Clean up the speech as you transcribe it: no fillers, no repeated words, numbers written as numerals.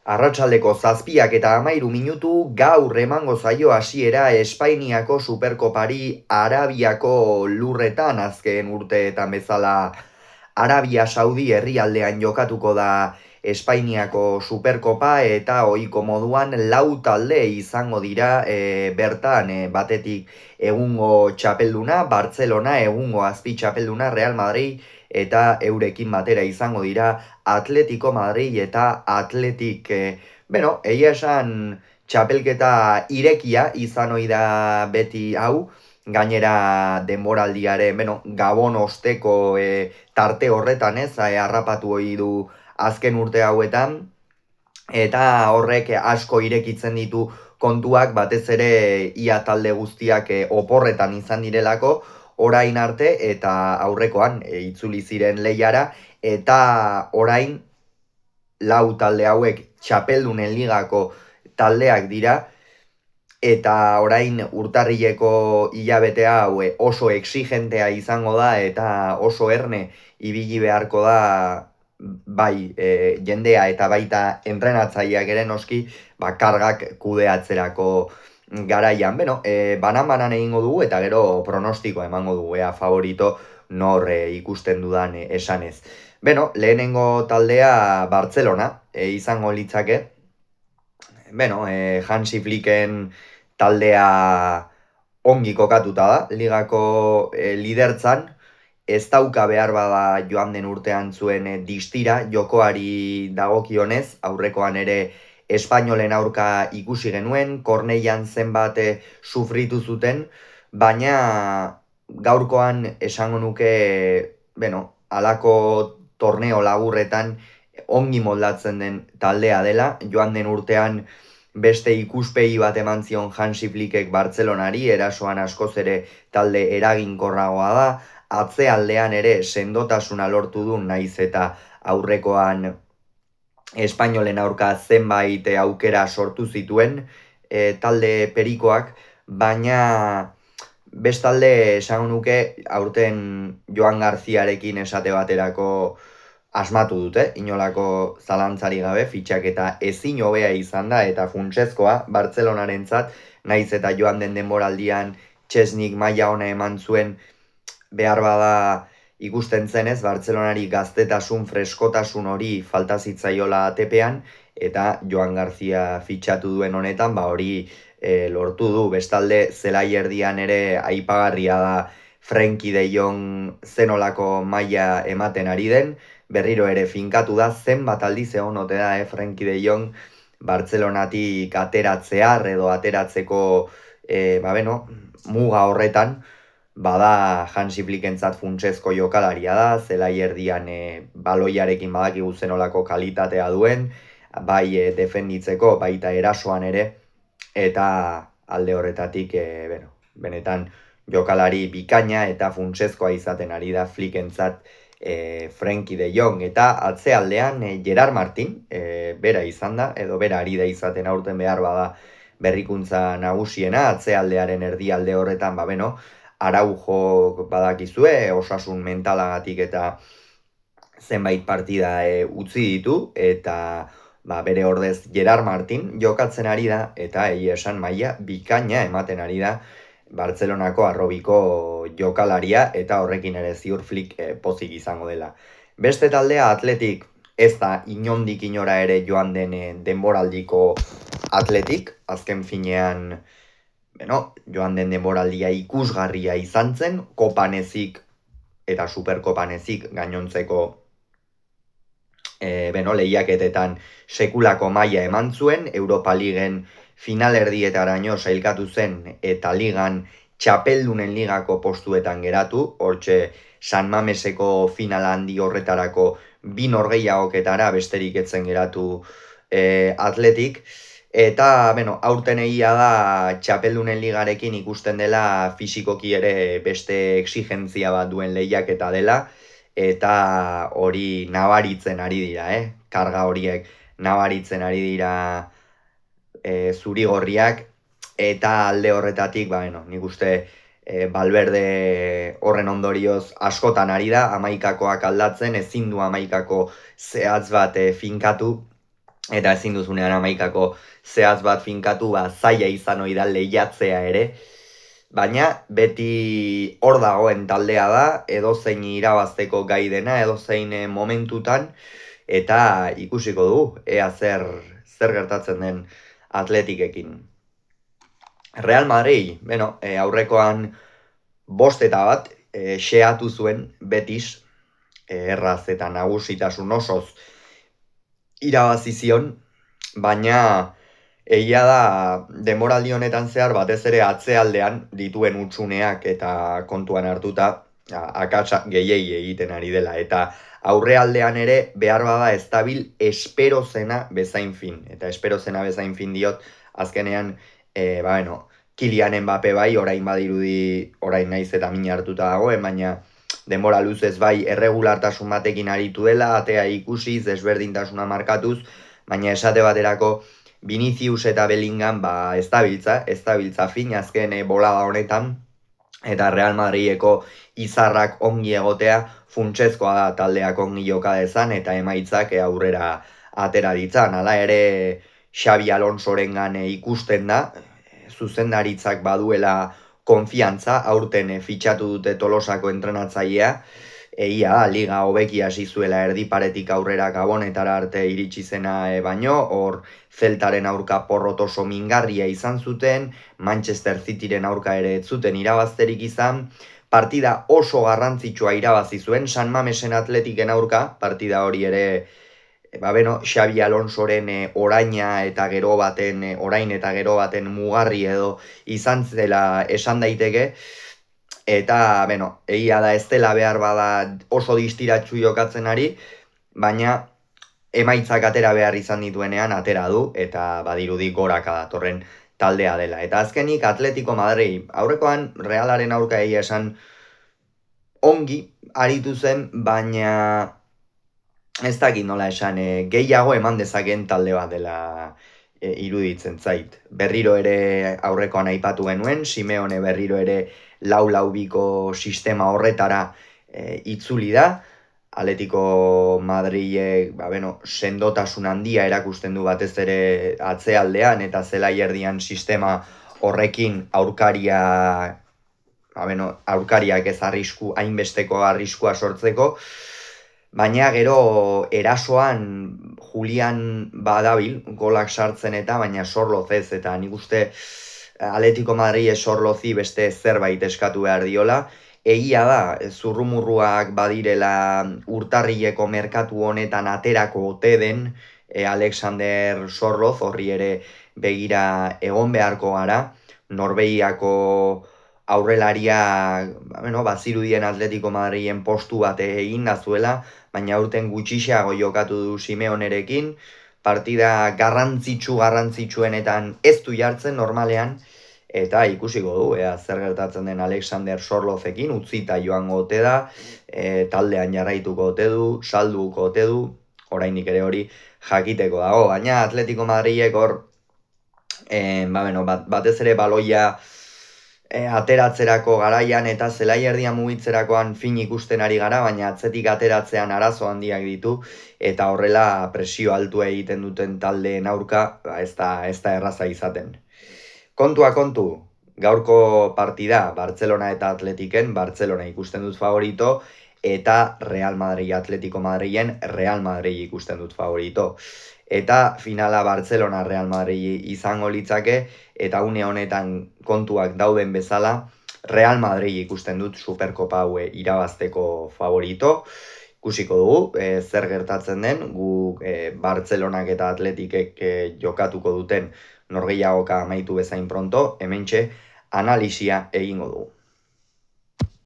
Arratsaldeko 7:13 gaur emango zaio hasiera Espainiako Superkopari Arabiako lurretan azken urteetan bezala Arabia Saudi herrialdean jokatuko da Espainiako Superkopa eta ohiko moduan lau talde izango dira bertan batetik egungo txapelduna Barcelona, egungo azpi txapelduna Real Madrid eta eurekin batera izango dira Atletico Madrid eta Atletik. Egia esan txapelketa irekia izan ohi da beti hau, gainera denboraldiaren, Gabon osteko tarte horretan harrapatu ohi du azken urte hauetan, eta horrek asko irekitzen ditu kontuak, batez ere ia talde guztiak oporretan izan direlako, orain arte eta aurrekoan itzuli ziren lehiara, eta orain lau talde hauek txapeldunen ligako taldeak dira, eta orain urtarrileko hilabetea hau oso exigentea izango da, eta oso erne ibili beharko da bai jendea eta baita entrenatzaileak ere noski, kargak kudeatzerako garaian. Banan egingo dugu eta gero pronostikoa emango dugu, favorito nor ikusten dudan esanez. Lehenengo taldea Barcelona izango litzake. Hansi Flicken taldea ongi kokatuta da, ligako lidertzan, ez dauka behar bada joan den urtean zuen distira, jokoari dagokionez, aurrekoan ere Espainolen aurka ikusi genuen, Korneian zenbat sufritu zuten, baina gaurkoan esango nuke, halako torneo laburretan ongi moldatzen den taldea dela. Joan den urtean beste ikuspegi bat eman zion Hansi Flickek Bartzelonari, erasoan askoz ere talde eraginkorragoa da, atzealdean ere sendotasuna lortu du, naiz eta aurrekoan Espainolen aurka zenbait aukera sortu zituen talde perikoak, baina bestalde esango nuke aurten Joan Garziarekin esate baterako asmatu dute, inolako zalantzari gabe, fitxaketa ezin hobea izan da eta funtsezkoa Bartzelonarentzat, naiz eta joan den denboraldian Txesnik maila ona eman zuen, behar bada ikusten zenez, Bartzelonari gaztetasun, freskotasun hori falta zitzaiola ATP-an, eta Joan Garzia fitxatu duen honetan, hori lortu du. Bestalde, zelai erdian ere aipagarria da Frenkie de Jong zenolako maila ematen ari den, berriro ere finkatu da, zenbat aldiz egon ote da Frenkie de Jong Bartzelonatik ateratzear edo ateratzeko muga horretan, bada Hansi Flickentzat funtsezko jokalaria da, zelai erdian baloiarekin badakigu zenolako kalitatea duen, bai defenditzeko, baita erasoan ere, eta alde horretatik benetan jokalari bikaina eta funtsezkoa izaten ari da Flickentzat Frenkie de Jong. Eta atzealdean Gerard Martin, bera izan da, edo bera ari da izaten aurten behar bada berrikuntza nagusiena, atzealdearen erdialde horretan, Araujo badakizue, osasun mentalagatik eta zenbait partida utzi ditu, eta bere ordez Gerard Martin jokatzen ari da, eta esan maila bikaina ematen ari da Bartzelonako arrobiko jokalaria, eta horrekin ere ziur Flick pozik izango dela. Beste taldea Atletik, ez da inondik inora ere joan den denboraldiko Atletik, azken finean joan den denboraldia ikusgarria izan zen, kopanezik eta superkopanezik gainontzeko lehiaketetan sekulako maila eman zuen, Europa Ligen finalerdietaraino sailkatu zen eta ligan txapeldunen ligako postuetan geratu, hortxe San Mameseko final handi horretarako 2 norgehiagoketara besterik etzen geratu Atletik, eta aurten egia da txapeldunen ligarekin ikusten dela fisikoki ere beste exigentzia bat duen lehiaketa dela, eta hori nabaritzen ari dira, karga horiek nabaritzen ari dira zurigorriak, eta alde horretatik, nik uste Valverde horren ondorioz askotan ari da, 11koak aldatzen, ezin du 11ko zehatz bat finkatu, eta ezin duzunean 11ako zehaz bat finkatu, zaila izan ohi da lehiatzea ere, baina beti hor dagoen taldea da, edozein irabazteko gai dena, edozein momentutan, eta ikusiko dugu, ea zer gertatzen den Atletikekin. Real Madrid, aurrekoan 5-1 xeatu zuen Betis, erraz eta nagusitasun osoz irabazi zion, baina egia da denboraldi honetan zehar batez ere atzealdean dituen hutsuneak eta kontuan hartuta akatsa gehiegi egiten ari dela, eta aurrealdean ere behar bada estabil espero zena bezain fin, eta espero zena bezain fin diot azkenean Kylian Mbappe bai, orain badirudi, orain naiz eta mina hartuta dagoen, baina denbora luzez bai erregulartasun batekin aritu dela, atea ikusiz, desberdintasuna markatuz, baina esate baterako Vinicius eta Bellingham ez dabiltza fin azken bolada honetan, eta Real Madrideko izarrak ongi egotea funtsezkoa da taldeak ongi joka dezan, eta emaitzak aurrera atera ditzan. Hala ere Xabi Alonsorengan ikusten da, zuzendaritzak baduela konfiantza, aurten fitxatu dute Tolosako entrenatzailea, egia da, liga hobeki hasi zuela erdiparetik aurrera Gabonetara arte iritsi zena baino, hor Zeltaren aurka porrot oso mingarria izan zuten, Manchester Cityren aurka ere ez zuten irabazterik izan, partida oso garrantzitsua irabazi zuen, San Mamesen Atletiken aurka, partida hori ere Xabi Alonsoren oraina eta gero baten, orain eta gero baten mugarri edo izan zela esan daiteke, eta, egia da ez dela behar bada oso distiratsu jokatzen ari, baina emaitzak atera behar izan dituenean atera du, eta badirudi goraka datorren taldea dela. Eta azkenik Atletico Madrid, aurrekoan Realaren aurka egia esan ongi aritu zen, baina ez dakit nola esan, gehiago eman dezaken talde bat dela iruditzen zait. Berriro ere aurrekoan aipatu genuen, Simeone berriro ere 4-4-2ko sistema horretara itzuli da, Atletico Madrid sendotasun handia erakusten du batez ere atzealdean, eta zelai erdian sistema horrekin aurkariak ez hainbesteko arriskua sortzeko, baina gero erasoan Julian badabil golak sartzen eta, baina Sorloz ez, eta nik uste Atletico Madrid Sorlozi beste zerbait eskatu behar diola. Egia da, zurrumurruak badirela urtarrileko merkatu honetan aterako ote den Alexander Sorloz, horri ere begira egon beharko gara, Norvegiako aurrelaria bazirudien Atletico Madriden postu bat egin da zuela, baina aurten gutxixeago jokatu du Simeonerekin, partida garrantzitsuenetan ez du jartzen normalean, eta ikusiko du, zer gertatzen den Alexander Sorlozekin, utzita joango ote da, taldean jarraituko ote du, salduko ote du, oraindik ere hori jakiteko dago, baina Atletico Madridek hor, batez ere baloia ateratzerako garaian eta zelai erdian mugitzerakoan fin ikusten ari gara, baina atzetik ateratzean arazo handiak ditu, eta horrela presio altua egiten duten taldeen aurka ez da erraza izaten. Kontua kontu, gaurko partida Bartzelona eta Atletiken, Bartzelona ikusten dut favorito, eta Real Madrid Atletico Madriden Real Madrid ikusten dut favorito. Eta finala Bartzelona Real Madrid izango litzake, eta une honetan kontuak dauden bezala, Real Madrid ikusten dut Superkopa hau irabazteko favorito. Ikusiko dugu, zer gertatzen den, gu Bartzelonak eta Atletikek jokatuko duten norgehiagoka amaitu bezain pronto, hementxe analisia egingo dugu.